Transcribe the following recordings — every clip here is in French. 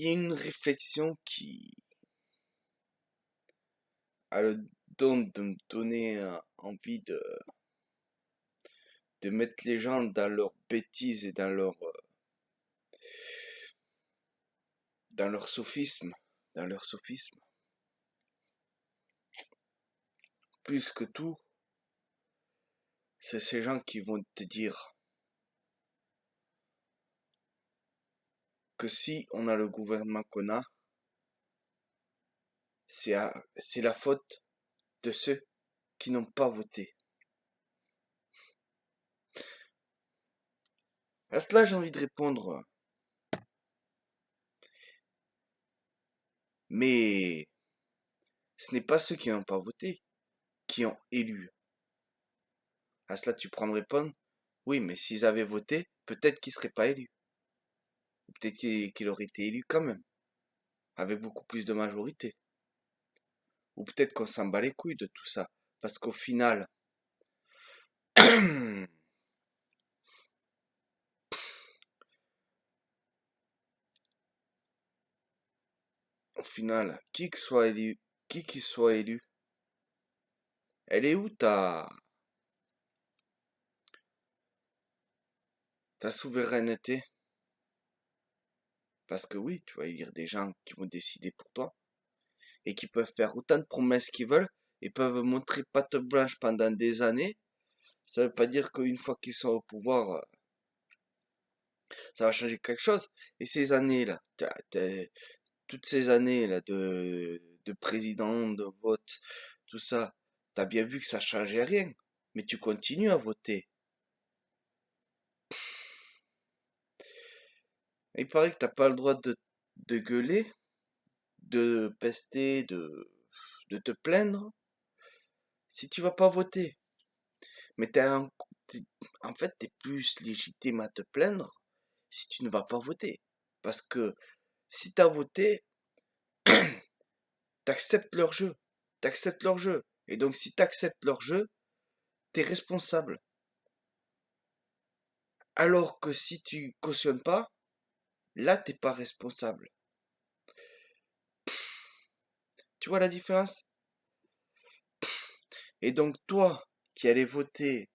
y a une réflexion qui a le don de me donner envie de mettre les gens dans leurs bêtises et dans leur sophisme, dans leur sophisme. Plus que tout, c'est ces gens qui vont te dire que si on a le gouvernement qu'on a, c'est la faute de ceux qui n'ont pas voté. À cela, j'ai envie de répondre, mais ce n'est pas ceux qui n'ont pas voté qui ont élu. À cela, tu pourras me répondre, oui, mais s'ils avaient voté, peut-être qu'ils ne seraient pas élus. Peut-être qu'il aurait été élu quand même, avec beaucoup plus de majorité. Ou peut-être qu'on s'en bat les couilles de tout ça. Parce qu'au final, au final, qui que soit élu, qui qu'il soit élu, elle est où ta souveraineté? Parce que oui, tu vas élire des gens qui vont décider pour toi et qui peuvent faire autant de promesses qu'ils veulent et peuvent montrer patte blanche pendant des années. Ça veut pas dire qu'une fois qu'ils sont au pouvoir, ça va changer quelque chose. Et ces années-là, toutes ces années-là de président, de vote, tout ça, t'as bien vu que ça changeait rien. Mais tu continues à voter. Il paraît que t'as pas le droit de gueuler, de pester, de te plaindre si tu vas pas voter. Mais t'es- en fait, t'es plus légitime à te plaindre si tu ne vas pas voter. Parce que si t'as voté, t'acceptes leur jeu. T'acceptes leur jeu. Et donc si t'acceptes leur jeu, t'es responsable. Alors que si tu cautionnes pas, là t'es pas responsable. Tu vois la différence? Et donc toi, qui allais voter,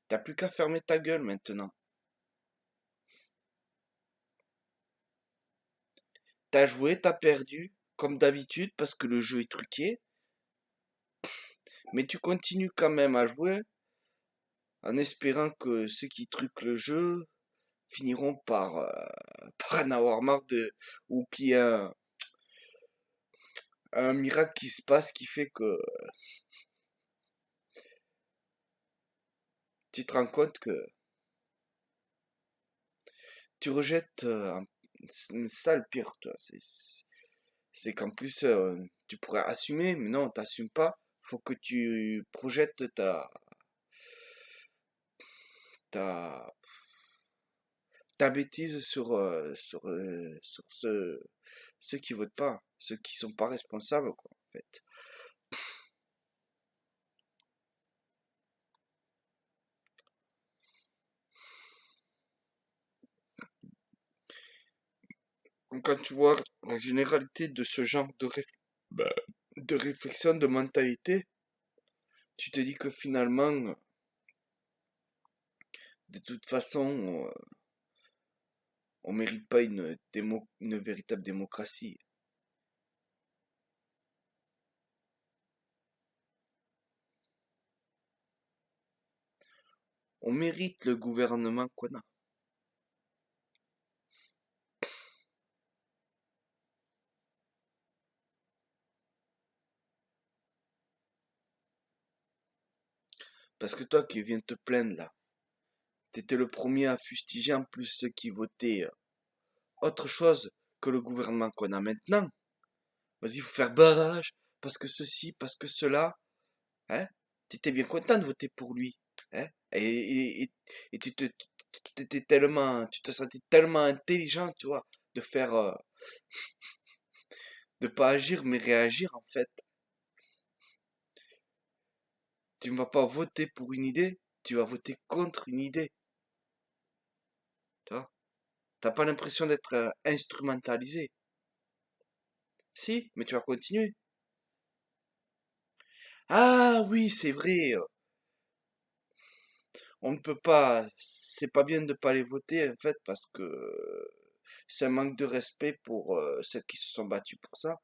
t'as plus qu'à fermer ta gueule maintenant. T'as joué, t'as perdu, comme d'habitude, parce que le jeu est truqué, mais tu continues quand même à jouer en espérant que ceux qui truquent le jeu finiront par en avoir marre ou qu'il y a un miracle qui se passe qui fait que tu te rends compte que tu rejettes ça le pire, toi. C'est qu'en plus, tu pourrais assumer, mais non, t'assumes pas. Faut que tu projettes ta, ta bêtise sur ceux qui votent pas, ceux qui sont pas responsables, quoi, en fait. Donc, quand tu vois la généralité de ce genre bah, de réflexion, de mentalité, tu te dis que finalement, de toute façon, on mérite pas une véritable démocratie. On mérite le gouvernement qu'on a. Parce que toi qui viens te plaindre là, t'étais le premier à fustiger en plus ceux qui votaient autre chose que le gouvernement qu'on a maintenant. Vas-y, il faut faire barrage, parce que ceci, parce que cela. Hein? T'étais bien content de voter pour lui. Hein? Et tu te sentais tellement intelligent, tu vois, de faire, de pas agir mais réagir en fait. Tu ne vas pas voter pour une idée, tu vas voter contre une idée. Tu vois? T'as pas l'impression d'être instrumentalisé. Si, mais tu vas continuer. Ah oui, c'est vrai. On ne peut pas. C'est pas bien de pas aller voter en fait parce que c'est un manque de respect pour ceux qui se sont battus pour ça.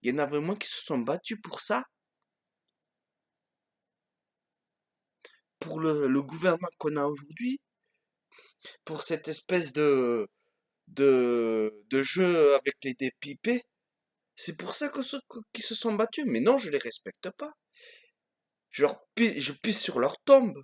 Il y en a vraiment qui se sont battus pour ça, pour le gouvernement qu'on a aujourd'hui, pour cette espèce de jeu avec les dépipés. C'est pour ça qu'ils se sont battus. Mais non, je les respecte pas. Je pisse sur leur tombe.